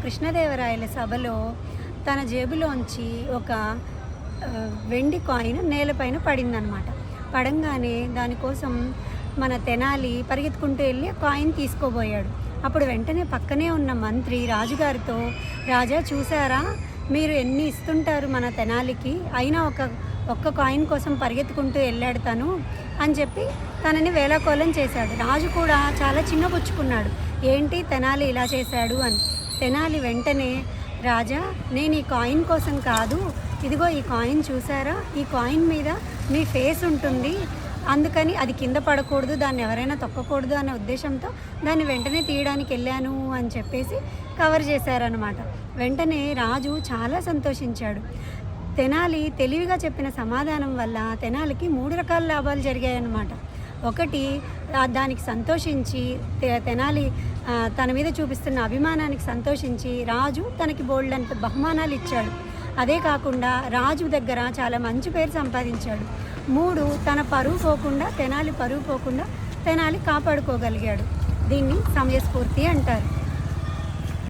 కృష్ణదేవరాయల సభలో తన జేబులోంచి ఒక వెండి కాయిన్ నేలపైన పడిందనమాట. పడంగానే దానికోసం మన తెనాలి పరిగెత్తుకుంటూ వెళ్ళి కాయిన్ తీసుకోబోయాడు. అప్పుడు వెంటనే పక్కనే ఉన్న మంత్రి రాజుగారితో, రాజా చూసారా, మీరు ఎన్ని ఇస్తుంటారు మన తెనాలికి, అయినా ఒక్క కాయిన్ కోసం పరిగెత్తుకుంటూ వెళ్ళాడు తను అని చెప్పి తనని వేళాకోళం చేశాడు. రాజు కూడా చాలా చిన్నపుచ్చుకున్నాడు, ఏంటి తెనాలి ఇలా చేశాడు అని. తెనాలి వెంటనే, రాజా నేను ఈ కాయిన్ కోసం కాదు, ఇదిగో ఈ కాయిన్ చూసారా, ఈ కాయిన్ మీద మీ ఫేస్ ఉంటుంది, అందుకని అది కింద పడకూడదు, దాన్ని ఎవరైనా తొక్కకూడదు అనే ఉద్దేశంతో దాన్ని వెంటనే తీయడానికి వెళ్ళాను అని చెప్పేసి కవర్ చేశారనమాట. వెంటనే రాజు చాలా సంతోషించాడు. తెనాలి తెలివిగా చెప్పిన సమాధానం వల్ల తెనాలికి 3 రకాల లాభాలు జరిగాయన్నమాట. ఒకటి, దానికి సంతోషించి తెనాలి తన మీద చూపిస్తున్న అభిమానానికి సంతోషించి రాజు తనకి బోల్డంత బహుమానాలు ఇచ్చాడు. అదే కాకుండా రాజు దగ్గర చాలా మంచి పేరు సంపాదించాడు. 3, తన పరువు పోకుండా, తెనాలి పరువు పోకుండా తెనాలి కాపాడుకోగలిగాడు. దీన్ని సమయస్ఫూర్తి అంటారు.